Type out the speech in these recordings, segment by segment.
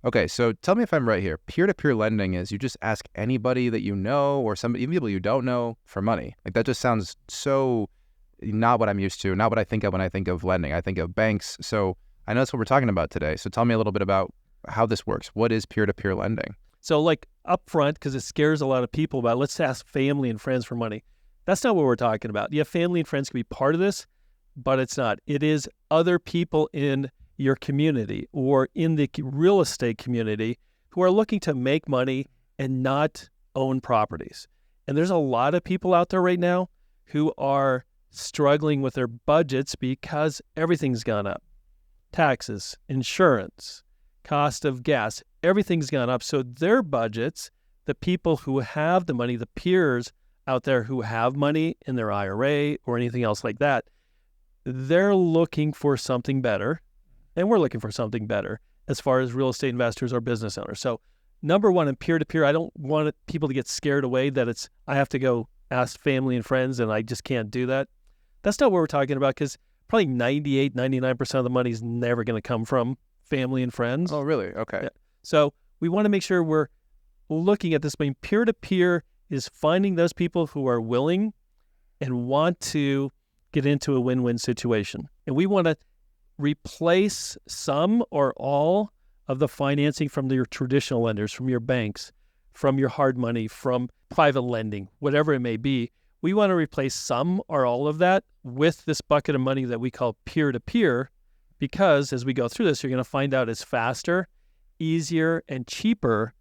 Okay, so tell me if I'm right here. Peer-to-peer lending is you just ask anybody that you know or somebody, even people you don't know, for money. Like that just sounds so not what I'm used to, not what I think of when I think of lending. I think of banks. So I know that's what we're talking about today. So tell me a little bit about how this works. What is peer-to-peer lending? So like upfront, because it scares a lot of people about, let's ask family and friends for money. That's not what we're talking about. Yeah, family and friends can be part of this, but it's not. It is other people in your community or in the real estate community who are looking to make money and not own properties. And there's a lot of people out there right now who are struggling with their budgets because everything's gone up. Taxes, insurance, cost of gas, everything's gone up. So their budgets, the people who have the money, the peers out there who have money in their IRA or anything else like that, they're looking for something better. And we're looking for something better as far as real estate investors or business owners. So number one, in peer-to-peer, I don't want people to get scared away that I have to go ask family and friends and I just can't do that. That's not what we're talking about, because probably 98, 99% of the money is never going to come from family and friends. Oh, really? Okay. Yeah. So we want to make sure we're looking at this. I mean, peer-to-peer is finding those people who are willing and want to get into a win-win situation. And we want to replace some or all of the financing from your traditional lenders, from your banks, from your hard money, from private lending, whatever it may be. We want to replace some or all of that with this bucket of money that we call peer-to-peer, because as we go through this, you're going to find out it's faster, easier, and cheaper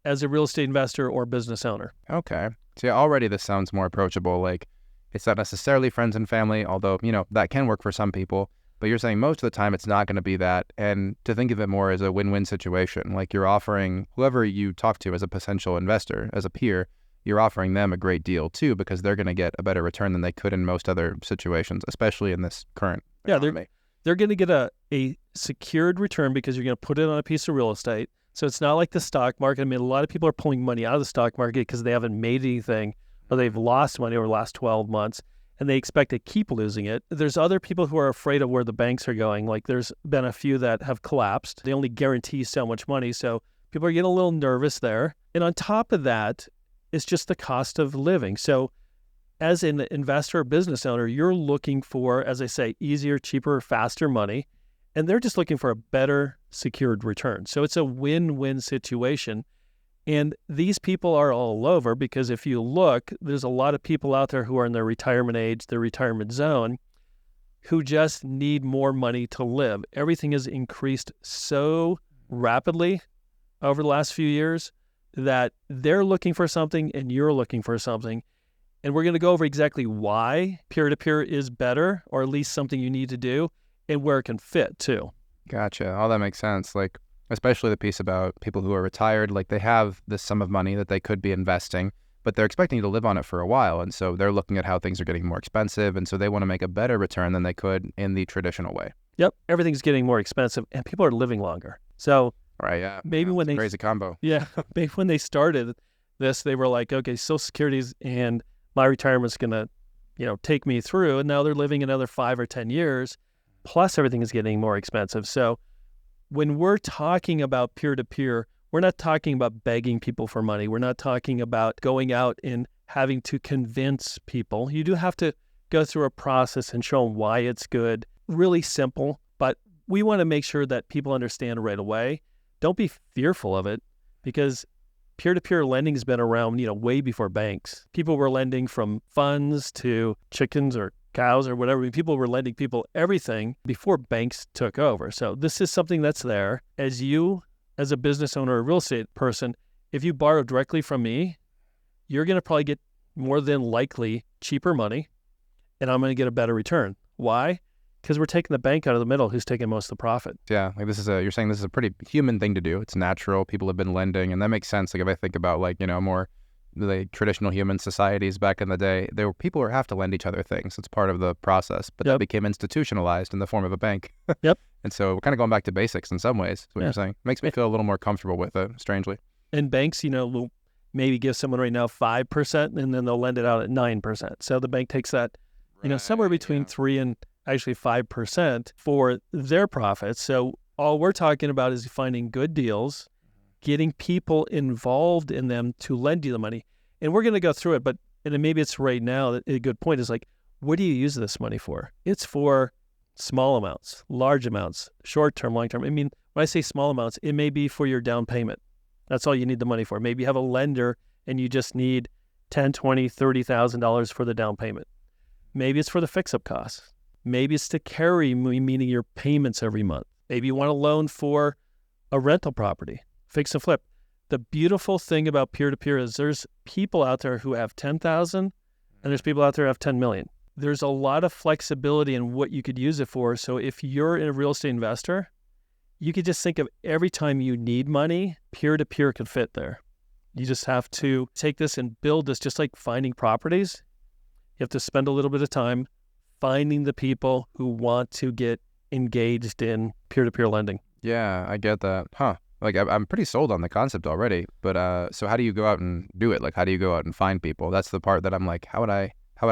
as a real estate investor or business owner. Okay. So yeah, already this sounds more approachable. Like it's not necessarily friends and family, although, that can work for some people. But you're saying most of the time it's not going to be that. And to think of it more as a win-win situation, like you're offering whoever you talk to as a potential investor, as a peer, you're offering them a great deal too, because they're going to get a better return than they could in most other situations, especially in this current economy. They're going to get a secured return because you're going to put it on a piece of real estate. So it's not like the stock market. I mean, a lot of people are pulling money out of the stock market because they haven't made anything or they've lost money over the last 12 months. And they expect to keep losing it. There's other people who are afraid of where the banks are going. Like there's been a few that have collapsed. They only guarantee so much money. So people are getting a little nervous there. And on top of that, it's just the cost of living. So as an investor or business owner, you're looking for, as I say, easier, cheaper, faster money. And they're just looking for a better secured return. So it's a win-win situation. And these people are all over because if you look, there's a lot of people out there who are in their retirement age, their retirement zone, who just need more money to live. Everything has increased so rapidly over the last few years that they're looking for something and you're looking for something. And we're going to go over exactly why peer-to-peer is better, or at least something you need to do, and where it can fit too. Gotcha. All that makes sense. Like, especially the piece about people who are retired, like they have this sum of money that they could be investing, but they're expecting to live on it for a while. And so they're looking at how things are getting more expensive. And so they want to make a better return than they could in the traditional way. Yep. Everything's getting more expensive and people are living longer. So right, yeah. Maybe when they crazy combo. Yeah. Maybe when they started this, they were like, okay, Social Security's and my retirement's going to, take me through. And now they're living another 5 or 10 years. Plus everything is getting more expensive. So when we're talking about peer-to-peer, we're not talking about begging people for money. We're not talking about going out and having to convince people. You do have to go through a process and show them why it's good. Really simple, but we want to make sure that people understand right away. Don't be fearful of it, because peer-to-peer lending has been around, way before banks. People were lending from funds to chickens or cows or whatever. I mean, people were lending people everything before banks took over. So this is something that's there. As a business owner or real estate person, if you borrow directly from me, you're going to probably get more than likely cheaper money, and I'm going to get a better return. Why? Because we're taking the bank out of the middle who's taking most of the profit. Yeah, like you're saying this is a pretty human thing to do. It's natural. People have been lending, and that makes sense. Like if I think about more the traditional human societies back in the day, there were people who have to lend each other things. It's part of the process, but that became institutionalized in the form of a bank. Yep. And so we're kind of going back to basics in some ways, is what you're saying. Makes me feel a little more comfortable with it, strangely. And banks, will maybe give someone right now 5%, and then they'll lend it out at 9%. So the bank takes that, somewhere between 3 and actually 5% for their profits. So All we're talking about is finding good deals, getting people involved in them to lend you the money. And we're going to go through it, but and maybe it's right now that a good point is like, what do you use this money for? It's for small amounts, large amounts, short-term, long-term. I mean, when I say small amounts, it may be for your down payment. That's all you need the money for. Maybe you have a lender and you just need $10,000, $20,000, $30,000 for the down payment. Maybe it's for the fix-up costs. Maybe it's to carry, meaning your payments every month. Maybe you want a loan for a rental property, fix and flip. The beautiful thing about peer-to-peer is there's people out there who have 10,000 and there's people out there who have 10 million. There's a lot of flexibility in what you could use it for. So if you're a real estate investor, you could just think of every time you need money, peer-to-peer could fit there. You just have to take this and build this, just like finding properties. You have to spend a little bit of time finding the people who want to get engaged in peer-to-peer lending. Yeah, I get that. Huh. Like, I'm pretty sold on the concept already, but so how do you go out and do it? Like, how do you go out and find people? That's the part that I'm like, how would I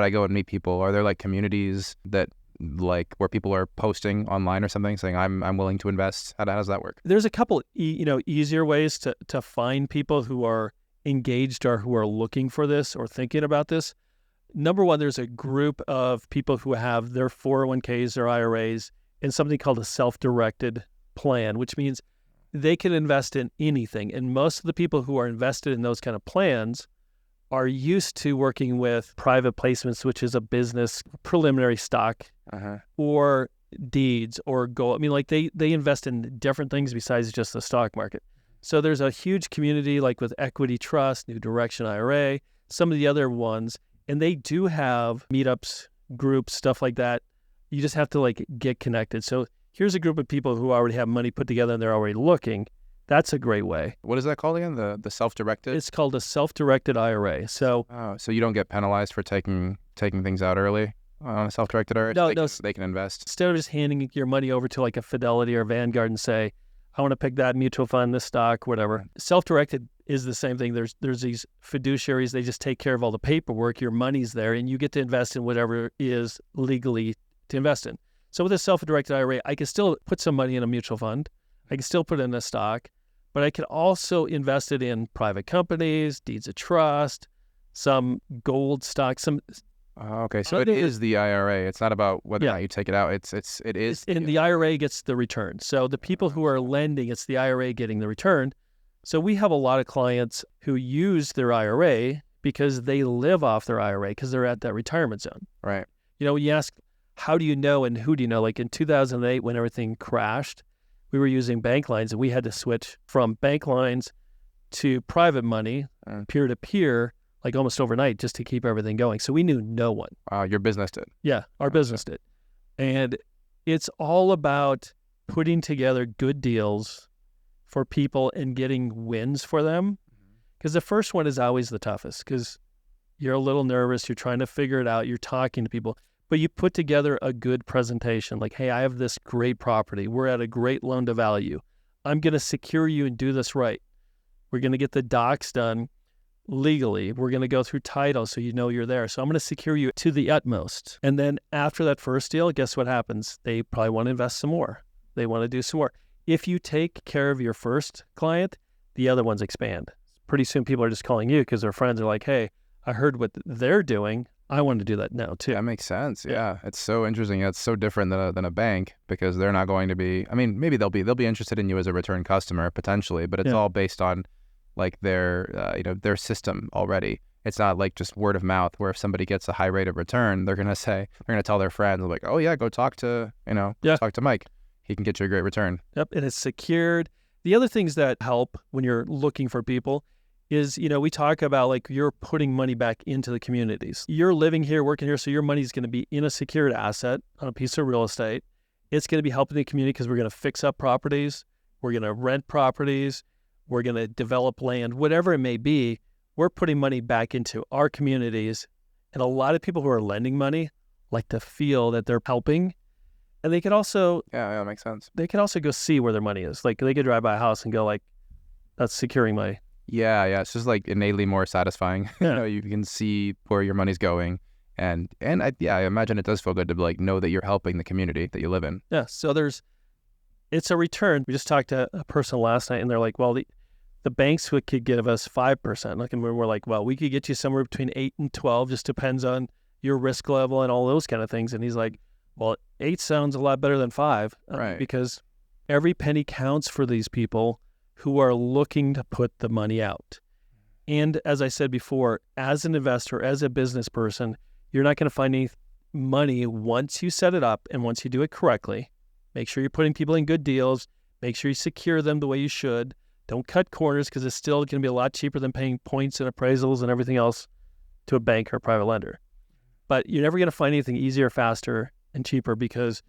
go and meet people? Are there like communities that like where people are posting online or something saying I'm willing to invest? How does that work? There's a couple easier ways to find people who are engaged or who are looking for this or thinking about this. Number one, there's a group of people who have their 401ks, their IRAs, in something called a self-directed plan, which means they can invest in anything. And most of the people who are invested in those kind of plans are used to working with private placements, which is a business preliminary stock or deeds or gold. I mean, like they invest in different things besides just the stock market. So there's a huge community like with Equity Trust, New Direction IRA, some of the other ones, and they do have meetups, groups, stuff like that. You just have to like get connected. So here's a group of people who already have money put together and they're already looking. That's a great way. What is that called again? The self-directed? It's called a self-directed IRA. So so you don't get penalized for taking things out early on a self-directed IRA? No, they can invest. Instead of just handing your money over to like a Fidelity or Vanguard and say, I want to pick that mutual fund, this stock, whatever. Self-directed is the same thing. There's these fiduciaries. They just take care of all the paperwork. Your money's there and you get to invest in whatever is legally to invest in. So with a self-directed IRA, I can still put some money in a mutual fund. I can still put it in a stock, but I can also invest it in private companies, deeds of trust, some gold stocks, some. Okay, so it is the IRA. It's not about whether or not you take it out. It is. And the IRA gets the return. So the people who are lending, it's the IRA getting the return. So we have a lot of clients who use their IRA because they live off their IRA because they're at that retirement zone. Right. You know, you ask, how do you know and who do you know? Like in 2008, when everything crashed, we were using bank lines and we had to switch from bank lines to private money, peer-to-peer, like almost overnight just to keep everything going. So we knew no one. Your business did? Yeah, our business did. And it's all about putting together good deals for people and getting wins for them. Because the first one is always the toughest because you're a little nervous. You're trying to figure it out. You're talking to people. But you put together a good presentation like, hey, I have this great property. We're at a great loan to value. I'm going to secure you and do this right. We're going to get the docs done legally. We're going to go through title so you know you're there. So I'm going to secure you to the utmost. And then after that first deal, guess what happens? They probably want to invest some more. They want to do some more. If you take care of your first client, the other ones expand. Pretty soon people are just calling you because their friends are like, hey, I heard what they're doing. I want to do that now too. That makes sense. Yeah. It's so interesting. It's so different than a bank because they're not going to be, I mean, maybe they'll be interested in you as a return customer potentially, but it's all based on like their system already. It's not like just word of mouth where if somebody gets a high rate of return, they're going to tell their friends like, oh yeah, go talk to Mike. He can get you a great return. Yep. And it's secured. The other things that help when you're looking for people is, we talk about like you're putting money back into the communities. You're living here, working here, so your money is going to be in a secured asset on a piece of real estate. It's going to be helping the community because we're going to fix up properties. We're going to rent properties. We're going to develop land, whatever it may be. We're putting money back into our communities. And a lot of people who are lending money like to feel that they're helping. And they could also... Yeah, that makes sense. They could also go see where their money is. Like they could drive by a house and go like, that's securing my... Yeah. It's just like innately more satisfying. Yeah. You can see where your money's going. And I imagine it does feel good to like know that you're helping the community that you live in. Yeah. So there's it's a return. We just talked to a person last night, and they're like, well, the banks could give us 5%. Like, and we're like, well, we could get you somewhere between 8 and 12, just depends on your risk level and all those kind of things. And he's like, well, 8 sounds a lot better than 5, Right. because every penny counts for these people who are looking to put the money out. And as I said before, as an investor, as a business person, you're not going to find any money once you set it up and once you do it correctly. Make sure you're putting people in good deals. Make sure you secure them the way you should. Don't cut corners, because it's still going to be a lot cheaper than paying points and appraisals and everything else to a bank or a private lender. But you're never going to find anything easier, faster, and cheaper, because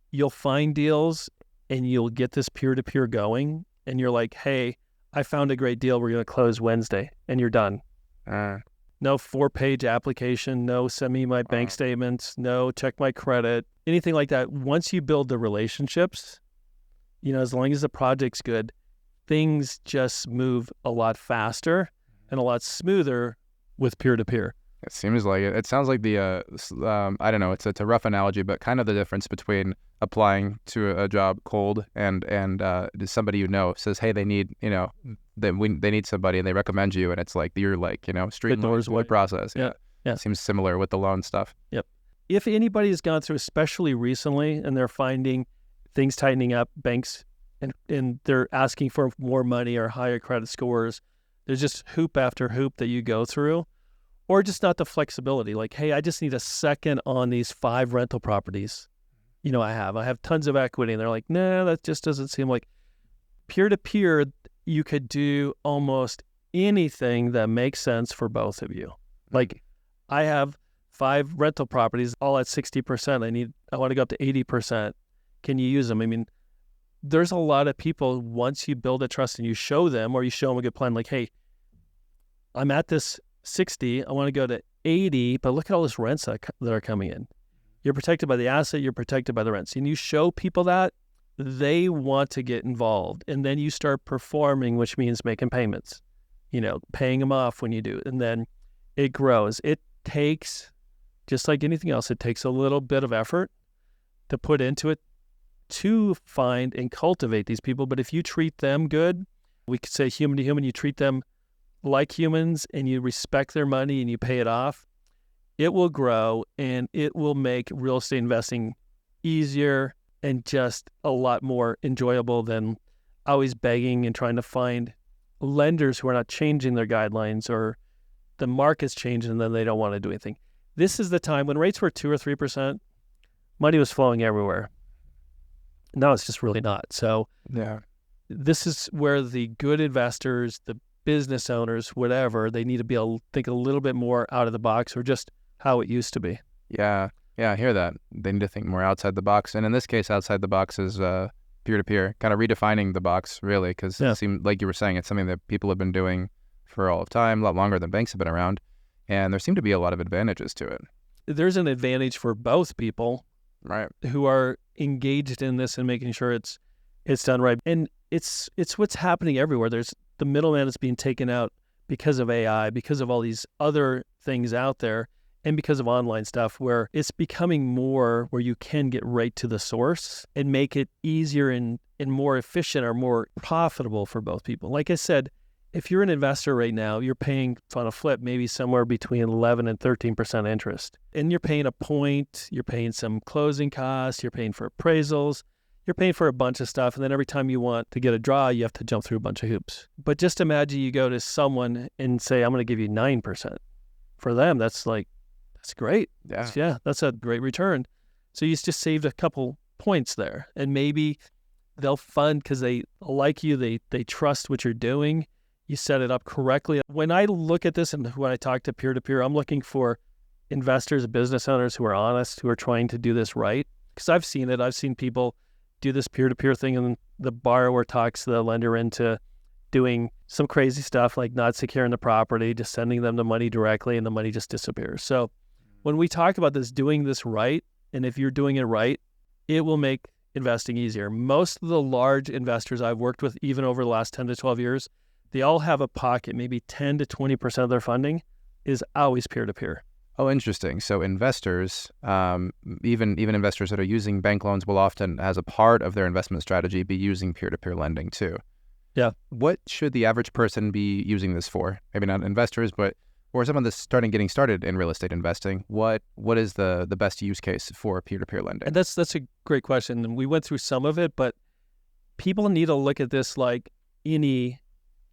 you'll find deals and you'll get this peer-to-peer going, and you're like, hey, I found a great deal. We're going to close Wednesday, and you're done. No 4-page application, no send me my bank statements, no check my credit, anything like that. Once you build the relationships, as long as the project's good, things just move a lot faster and a lot smoother with peer-to-peer. It seems like it. It sounds like the, I don't know, it's a rough analogy, but kind of the difference between applying to a job cold and somebody says, hey, they need, they need somebody, and they recommend you, and it's like, you're like, streamlined the process. Yeah. Seems similar with the loan stuff. Yep. If anybody has gone through, especially recently, and they're finding things tightening up, banks, and they're asking for more money or higher credit scores, there's just hoop after hoop that you go through. Or just not the flexibility. Like, hey, I just need a second on these 5 rental properties. I have tons of equity. And they're like, nah, that just doesn't seem like. Peer-to-peer, you could do almost anything that makes sense for both of you. Like, I have 5 rental properties, all at 60%. I want to go up to 80%. Can you use them? I mean, there's a lot of people, once you build a trust and you show them, or you show them a good plan, like, hey, I'm at this 60, I want to go to 80, but look at all this rents that are coming in. You're protected by the asset, you're protected by the rents. And you show people that, they want to get involved. And then you start performing, which means making payments, paying them off when you do. And then it grows. It takes, just like anything else, it takes a little bit of effort to put into it to find and cultivate these people. But if you treat them good, we could say human to human, you treat them like humans, and you respect their money and you pay it off, it will grow, and it will make real estate investing easier and just a lot more enjoyable than always begging and trying to find lenders who are not changing their guidelines, or the market's changing and then they don't want to do anything. This is the time when rates were 2 or 3%, money was flowing everywhere. Now it's just really not. So this is where the good investors, the business owners, whatever, they need to be able to think a little bit more out of the box, or just how it used to be. Yeah, I hear that. They need to think more outside the box. And in this case, outside the box is peer-to-peer, kind of redefining the box, really, because it seemed like you were saying it's something that people have been doing for all of time, a lot longer than banks have been around. And there seem to be a lot of advantages to it. There's an advantage for both people, right, who are engaged in this and making sure it's done right. And it's what's happening everywhere. There's the middleman is being taken out because of AI, because of all these other things out there, and because of online stuff, where it's becoming more where you can get right to the source and make it easier and more efficient, or more profitable for both people. Like I said, if you're an investor right now, you're paying on a flip maybe somewhere between 11 and 13% interest. And you're paying a point, you're paying some closing costs, you're paying for appraisals, you're paying for a bunch of stuff. And then every time you want to get a draw, you have to jump through a bunch of hoops. But just imagine you go to someone and say, I'm going to give you 9%. For them, that's great. Yeah, that's a great return. So you just saved a couple points there. And maybe they'll fund because they like you, they trust what you're doing. You set it up correctly. When I look at this and when I talk to peer-to-peer, I'm looking for investors, business owners who are honest, who are trying to do this right. Because I've seen it. I've seen people do this peer-to-peer thing, and the borrower talks the lender into doing some crazy stuff, like not securing the property, just sending them the money directly, and the money just disappears. So when we talk about this, doing this right, and if you're doing it right, it will make investing easier. Most of the large investors I've worked with, even over the last 10 to 12 years, they all have a pocket, maybe 10 to 20% of their funding is always peer-to-peer. Oh, interesting. So investors, even investors that are using bank loans will often, as a part of their investment strategy, be using peer-to-peer lending too. Yeah. What should the average person be using this for? Maybe not investors, but or someone that's getting started in real estate investing. What is the best use case for peer-to-peer lending? And that's a great question. And we went through some of it, but people need to look at this like any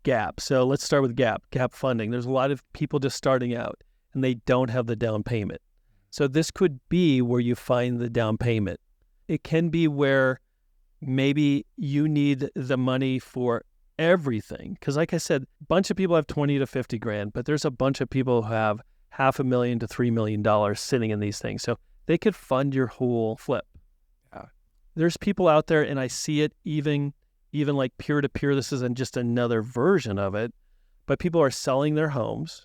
gap. So let's start with gap funding. There's a lot of people just starting out and they don't have the down payment. So this could be where you find the down payment. It can be where maybe you need the money for everything. Because like I said, a bunch of people have 20 to 50 grand, but there's a bunch of people who have $500,000 to $3 million sitting in these things. So they could fund your whole flip. Yeah. There's people out there, and I see it even like peer-to-peer. This isn't just another version of it, but people are selling their homes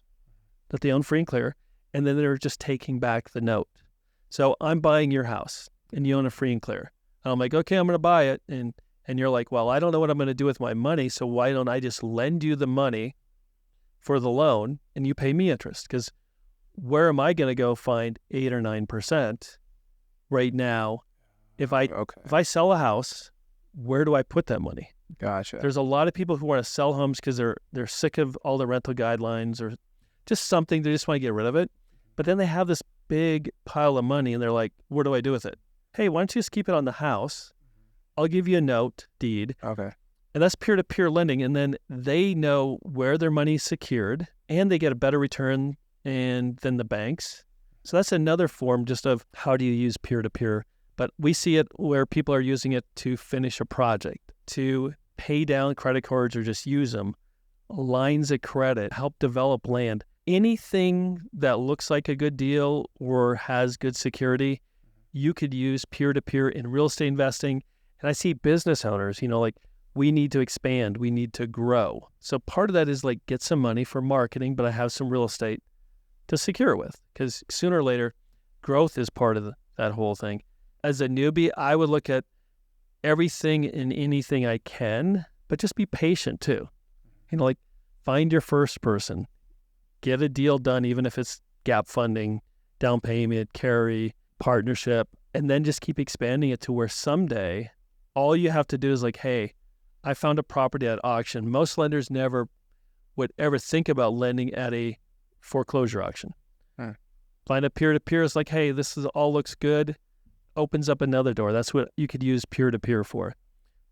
that they own free and clear, and then they're just taking back the note. So I'm buying your house, and you own a free and clear. And I'm like, okay, I'm going to buy it. And you're like, well, I don't know what I'm going to do with my money, so why don't I just lend you the money for the loan, and you pay me interest? Because where am I going to go find 8 or 9% right now? If I sell a house, where do I put that money? Gotcha. There's a lot of people who want to sell homes because they're sick of all the rental guidelines or just something. They just want to get rid of it. But then they have this big pile of money and they're like, what do I do with it? Hey, why don't you just keep it on the house? I'll give you a note deed. Okay. And that's peer-to-peer lending. And then they know where their money's secured and they get a better return than the banks. So that's another form just of how do you use peer-to-peer. But we see it where people are using it to finish a project, to pay down credit cards or just use them, lines of credit, help develop land. Anything that looks like a good deal or has good security, you could use peer-to-peer in real estate investing. And I see business owners, like we need to expand, we need to grow. So part of that is like get some money for marketing, but I have some real estate to secure it with, because sooner or later, growth is part of that whole thing. As a newbie, I would look at everything and anything I can, but just be patient too. Like find your first person, get a deal done, even if it's gap funding, down payment, carry, partnership, and then just keep expanding it to where someday all you have to do is like, hey, I found a property at auction. Most lenders never would ever think about lending at a foreclosure auction. Find a peer-to-peer is like, hey, this all looks good. Opens up another door. That's what you could use peer-to-peer for.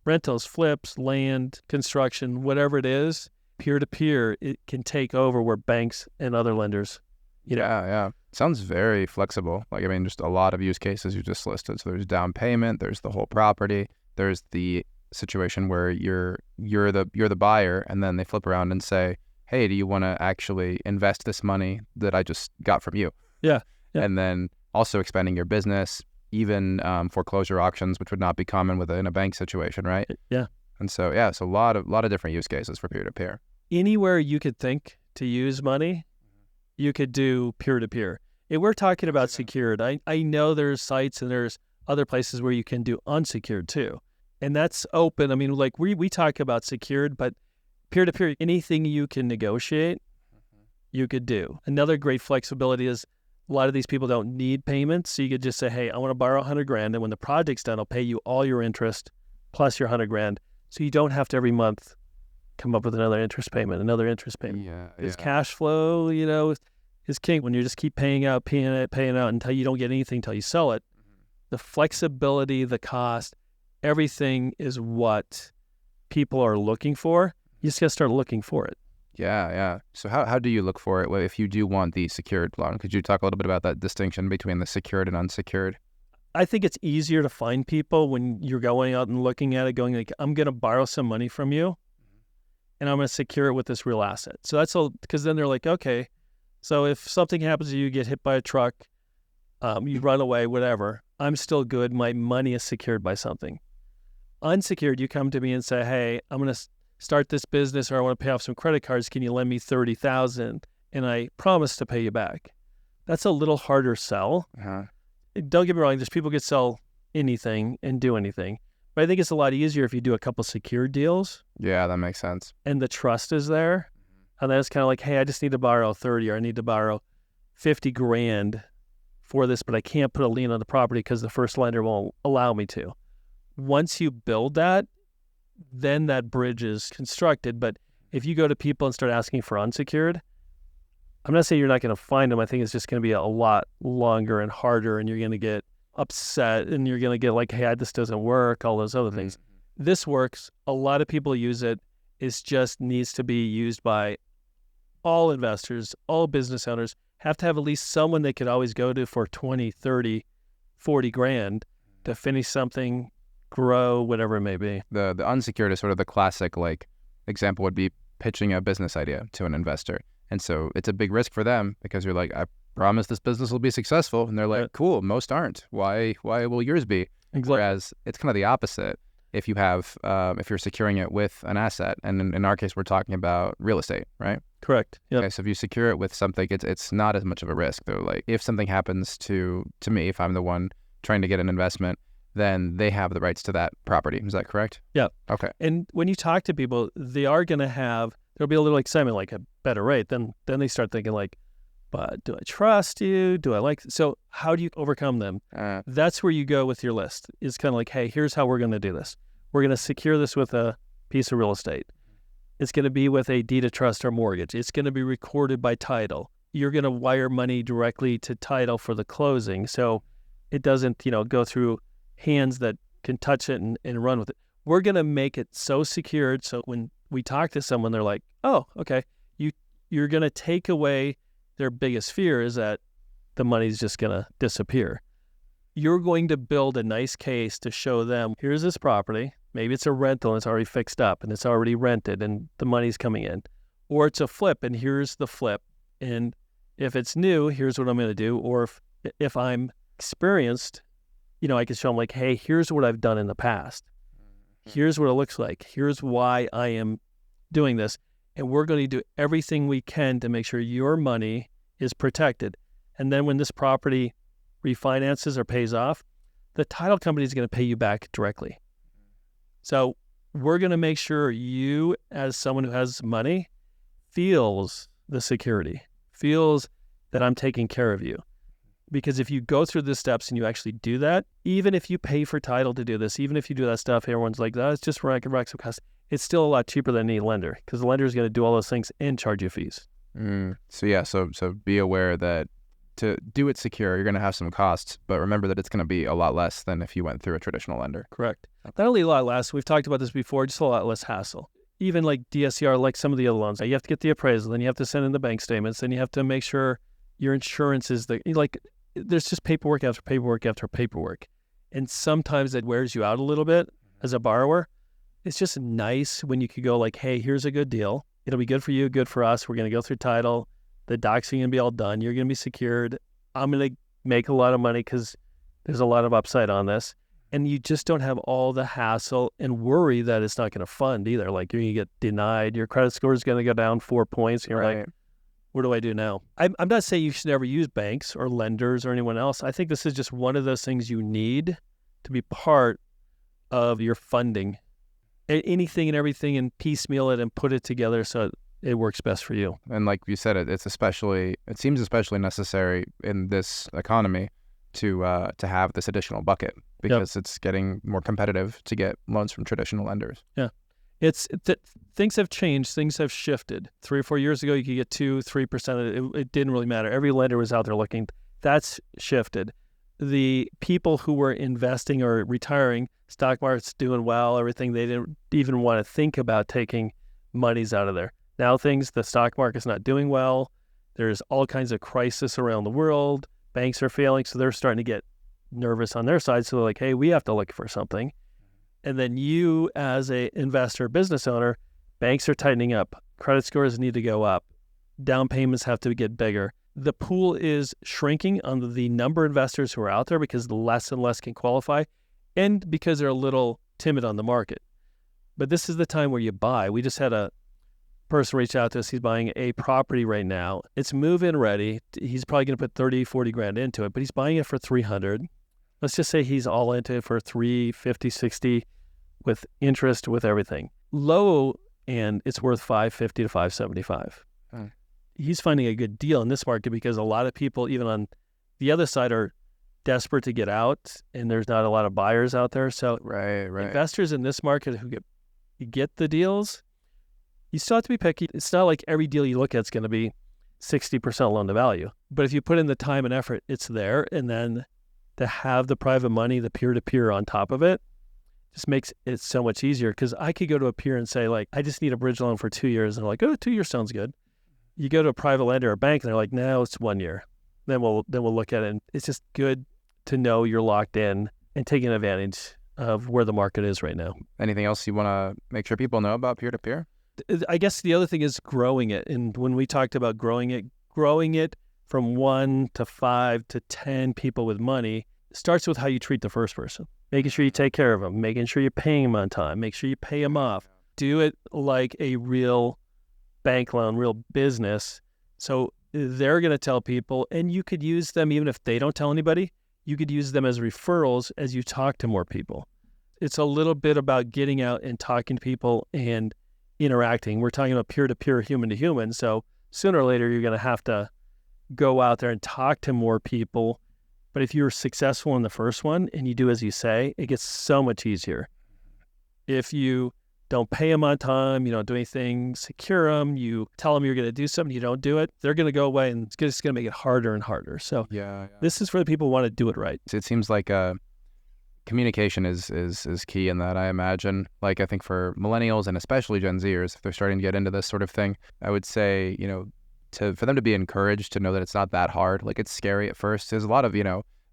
Rentals, flips, land, construction, whatever it is, peer-to-peer, it can take over where banks and other lenders, Yeah. Sounds very flexible. Just a lot of use cases you just listed. So there's down payment, there's the whole property, there's the situation where you're the buyer, and then they flip around and say, hey, do you want to actually invest this money that I just got from you? Yeah. And then also expanding your business, even foreclosure auctions, which would not be common in a bank situation, right? Yeah. And so, it's a lot of different use cases for peer-to-peer. Anywhere you could think to use money, you could do peer-to-peer. If we're talking about secured, I know there's sites and there's other places where you can do unsecured too. And that's open. We talk about secured, but peer-to-peer, anything you can negotiate, you could do. Another great flexibility is a lot of these people don't need payments. So you could just say, hey, I want to borrow $100,000. And when the project's done, I'll pay you all your interest plus your $100,000. So you don't have to every month come up with another interest payment. Yeah. Because cash flow, is king. When you just keep paying out until you don't get anything until you sell it. The flexibility, the cost, everything is what people are looking for. You just got to start looking for it. Yeah. So how do you look for it if you do want the secured loan? Could you talk a little bit about that distinction between the secured and unsecured? I think it's easier to find people when you're going out and looking at it, going like, I'm going to borrow some money from you and I'm going to secure it with this real asset. So that's all, because then they're like, okay, so if something happens to you, get hit by a truck, you run away, whatever, I'm still good. My money is secured by something. Unsecured, you come to me and say, hey, I'm going to start this business or I want to pay off some credit cards. Can you lend me $30,000? And I promise to pay you back. That's a little harder sell. Don't get me wrong. There's people who could sell anything and do anything. But I think it's a lot easier if you do a couple secured deals. Yeah, that makes sense. And the trust is there. And then it's kind of like, hey, I just need to borrow 30 or I need to borrow 50 grand for this, but I can't put a lien on the property because the first lender won't allow me to. Once you build that, then that bridge is constructed. But if you go to people and start asking for unsecured, I'm not saying you're not going to find them. I think it's just going to be a lot longer and harder, and you're going to get upset, and you're going to get like, hey, this doesn't work, all those other things. This works. A lot of people use it. It just needs to be used by all investors, all business owners. Have to have at least someone they could always go to for 20, 30, 40 grand to finish something, grow, whatever it may be. The unsecured is sort of the classic like example would be pitching a business idea to an investor. And so it's a big risk for them because you're like, I promise this business will be successful. And they're like, cool, most aren't. Why will yours be? Exactly. Whereas it's kind of the opposite. If you have, if you're securing it with an asset, and in our case, we're talking about real estate, right? Correct. Yep. Okay, so if you secure it with something, it's not as much of a risk. Though, like if something happens to me, if I'm the one trying to get an investment, then they have the rights to that property. Is that correct? Yeah. Okay. And when you talk to people, they are going to have, there'll be a little excitement, like a better rate. Then they start thinking like, but do I trust you? Do I like, so how do you overcome them? That's where you go with your list. It's kind of like, hey, here's how we're going to do this. We're going to secure this with a piece of real estate. It's going to be with a deed of trust or mortgage. It's going to be recorded by title. You're going to wire money directly to title for the closing. So it doesn't, go through hands that can touch it and run with it. We're going to make it so secured. So when we talk to someone, they're like, oh, okay. You're going to take away their biggest fear is that the money's just going to disappear. You're going to build a nice case to show them, here's this property. Maybe it's a rental and it's already fixed up and it's already rented and the money's coming in. Or it's a flip and here's the flip. And if it's new, here's what I'm going to do. Or if I'm experienced, I can show them like, hey, here's what I've done in the past. Here's what it looks like. Here's why I am doing this. And we're going to do everything we can to make sure your money is protected. And then when this property refinances or pays off, the title company is going to pay you back directly. So we're going to make sure you, as someone who has money, feels the security, feels that I'm taking care of you. Because if you go through the steps and you actually do that, even if you pay for title to do this, even if you do that stuff, everyone's like, oh, it's just rack cost. It's still a lot cheaper than any lender because the lender is going to do all those things and charge you fees. So be aware that to do it secure, you're going to have some costs, but remember that it's going to be a lot less than if you went through a traditional lender. Correct. Not only a lot less, we've talked about this before, just a lot less hassle. Even like DSCR, like some of the other loans, you have to get the appraisal, then you have to send in the bank statements, then you have to make sure your insurance is there's just paperwork after paperwork after paperwork. And sometimes it wears you out a little bit as a borrower. It's just nice when you could go like, hey, here's a good deal. It'll be good for you, good for us. We're going to go through title. The docs are going to be all done. You're going to be secured. I'm going to make a lot of money because there's a lot of upside on this. And you just don't have all the hassle and worry that it's not going to fund either. Like you're going to get denied. Your credit score is going to go down 4 points. And you're like, what do I do now? I'm not saying you should never use banks or lenders or anyone else. I think this is just one of those things you need to be part of your funding. Anything and everything and piecemeal it and put it together so it works best for you. And like you said, it seems especially necessary in this economy to have this additional bucket because it's getting more competitive to get loans from traditional lenders. Yeah. Things have changed. Things have shifted. 3 or 4 years ago, you could get 2-3%. It didn't really matter. Every lender was out there looking. That's shifted. The people who were investing or retiring, stock market's doing well, everything, they didn't even want to think about taking monies out of there. Now the stock market's not doing well. There's all kinds of crisis around the world. Banks are failing, so they're starting to get nervous on their side. So they're like, hey, we have to look for something. And then you as a investor, business owner, banks are tightening up. Credit scores need to go up. Down payments have to get bigger. The pool is shrinking on the number of investors who are out there because less and less can qualify and because they're a little timid on the market. But this is the time where you buy. We just had a person reach out to us. He's buying a property right now. It's move-in ready. He's probably going to put 30, 40 grand into it, but he's buying it for 300. Let's just say he's all into it for 350, 60 with interest, with everything. Low, and it's worth 550 to 575. he's finding a good deal in this market because a lot of people, even on the other side, are desperate to get out, and there's not a lot of buyers out there. So Right. investors in this market who get the deals, you still have to be picky. It's not like every deal you look at is going to be 60% loan to value. But if you put in the time and effort, it's there. And then to have the private money, the peer-to-peer on top of it, just makes it so much easier. Because I could go to a peer and say, like, I just need a bridge loan for 2 years. And they're like, oh, 2 years sounds good. You go to a private lender or a bank, and they're like, no, it's 1 year. Then we'll look at it. And it's just good to know you're locked in and taking advantage of where the market is right now. Anything else you want to make sure people know about peer-to-peer? I guess the other thing is growing it. And when we talked about growing it from 1 to 5 to 10 people with money starts with how you treat the first person, making sure you take care of them, making sure you're paying them on time, make sure you pay them off. Do it like a real bank loan, real business. So they're going to tell people, and you could use them even if they don't tell anybody. You could use them as referrals as you talk to more people. It's a little bit about getting out and talking to people and interacting. We're talking about peer-to-peer, human-to-human. So sooner or later, you're going to have to go out there and talk to more people. But if you're successful in the first one and you do as you say, it gets so much easier. If you don't pay them on time, you don't do anything, secure them, you tell them you're going to do something, you don't do it, they're going to go away, and it's just going to make it harder and harder. So this is for the people who want to do it right. It seems like communication is key in that, I imagine. Like, I think for millennials and especially Gen Zers, if they're starting to get into this sort of thing, I would say, for them to be encouraged to know that it's not that hard. Like, it's scary at first. There's a lot of,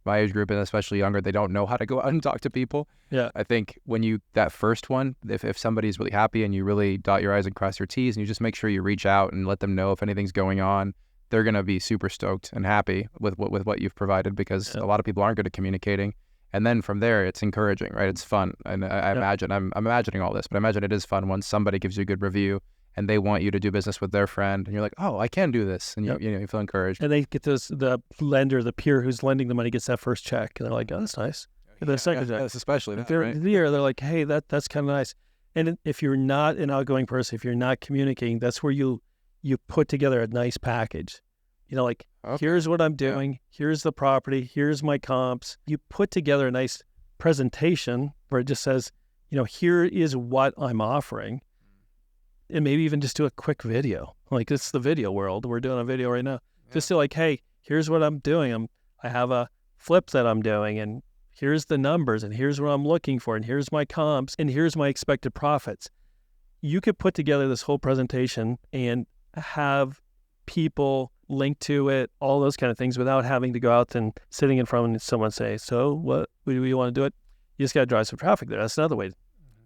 my age group and especially younger, they don't know how to go out and talk to people. Yeah. I think when that first one, if somebody's really happy and you really dot your I's and cross your T's and you just make sure you reach out and let them know if anything's going on, they're going to be super stoked and happy with what you've provided, because a lot of people aren't good at communicating. And then from there, it's encouraging, right? It's fun. And I imagine, I'm imagining all this, but I imagine it is fun once somebody gives you a good review and they want you to do business with their friend, and you're like, oh, I can do this. And you feel encouraged. And they get the lender, the peer who's lending the money gets that first check. And they're like, oh, that's nice. The second check. Yes, especially that, they're right? they're like, hey, that's kind of nice. And if you're not an outgoing person, if you're not communicating, that's where you put together a nice package. Here's what I'm doing. Here's the property. Here's my comps. You put together a nice presentation where it just says, here is what I'm offering. And maybe even just do a quick video. Like, it's the video world. We're doing a video right now. Yeah. Just to like, hey, here's what I'm doing. I have a flip that I'm doing, and here's the numbers, and here's what I'm looking for, and here's my comps, and here's my expected profits. You could put together this whole presentation and have people link to it, all those kind of things, without having to go out and sitting in front of someone and say, so what, do you want to do it? You just got to drive some traffic there. That's another way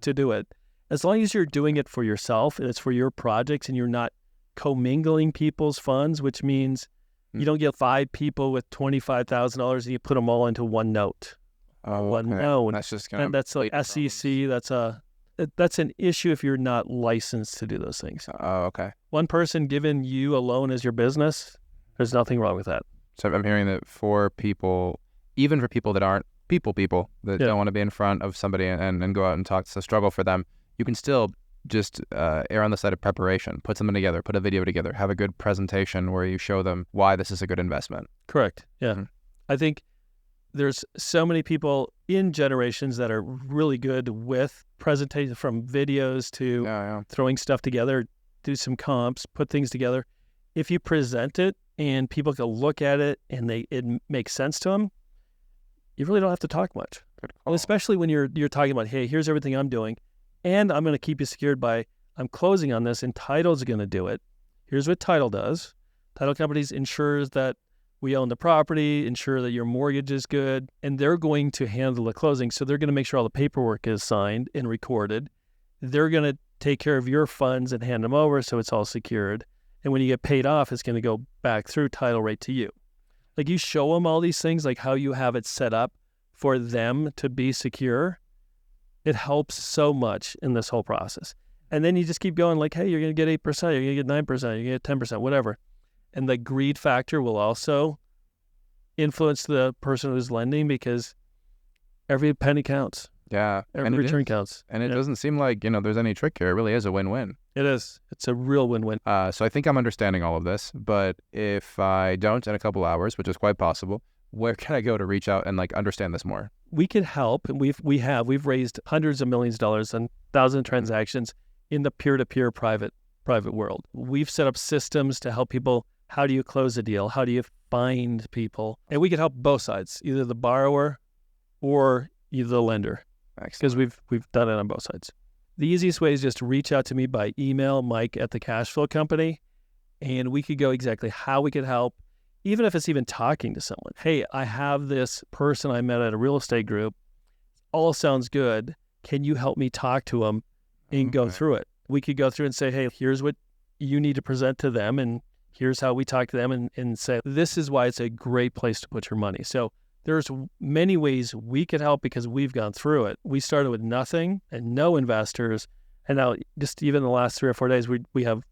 to do it. As long as you're doing it for yourself and it's for your projects and you're not commingling people's funds, which means you don't get 5 people with $25,000 and you put them all into one note. One note. That's just kind of... That's like SEC. That's an issue if you're not licensed to do those things. Oh, okay. One person giving you a loan as your business, there's nothing wrong with that. So I'm hearing that for people, even for people that aren't people that don't want to be in front of somebody and go out and talk, it's a struggle for them. You can still just err on the side of preparation, put something together, put a video together, have a good presentation where you show them why this is a good investment. Correct. Yeah. Mm-hmm. I think there's so many people in generations that are really good with presentation, from videos to throwing stuff together, do some comps, put things together. If you present it and people can look at it and it makes sense to them, you really don't have to talk much. Well, especially when you're talking about, hey, here's everything I'm doing, and I'm going to keep you secured by, I'm closing on this, and title's going to do it. Here's what title does. Title companies ensures that we own the property, ensure that your mortgage is good, and they're going to handle the closing. So they're going to make sure all the paperwork is signed and recorded. They're going to take care of your funds and hand them over so it's all secured. And when you get paid off, it's going to go back through title right to you. Like, you show them all these things, like how you have it set up for them to be secure. It helps so much in this whole process. And then you just keep going like, hey, you're going to get 8%, you're going to get 9%, you're going to get 10%, whatever. And the greed factor will also influence the person who's lending, because every penny counts. Yeah. Every And it return is. counts. And it Yeah. doesn't seem like, there's any trick here. It really is a win-win. It is. It's a real win-win. So I think I'm understanding all of this, but if I don't in a couple hours, which is quite possible, where can I go to reach out and understand this more? We could help, and we've raised hundreds of millions of dollars and thousands of transactions in the peer-to-peer private world. We've set up systems to help people. How do you close a deal? How do you find people? And we could help both sides, either the borrower or either the lender, because we've done it on both sides. The easiest way is just to reach out to me by email, Mike@thecashflow.company, and we could go exactly how we could help, even if it's even talking to someone. Hey, I have this person I met at a real estate group. All sounds good. Can you help me talk to them and go through it? We could go through and say, hey, here's what you need to present to them, and here's how we talk to them, and say, this is why it's a great place to put your money. So there's many ways we could help because we've gone through it. We started with nothing and no investors. And now just even the last 3 or 4 days, we have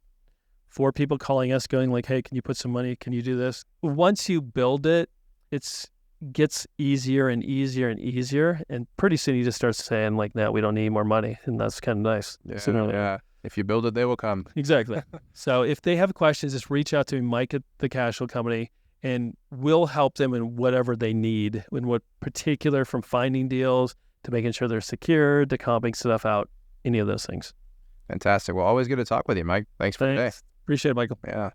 4 people calling us going like, hey, can you put some money? Can you do this? Once you build it, it gets easier and easier and easier. And pretty soon you just start saying like, no, we don't need more money. And that's kind of nice. Yeah. If you build it, they will come. Exactly. So if they have questions, just reach out to me, Mike at the Cashflow Company, and we'll help them in whatever they need, in what particular, from finding deals to making sure they're secured to comping stuff out, any of those things. Fantastic. Well, always good to talk with you, Mike. Thanks for today. Appreciate it, Michael. Yeah.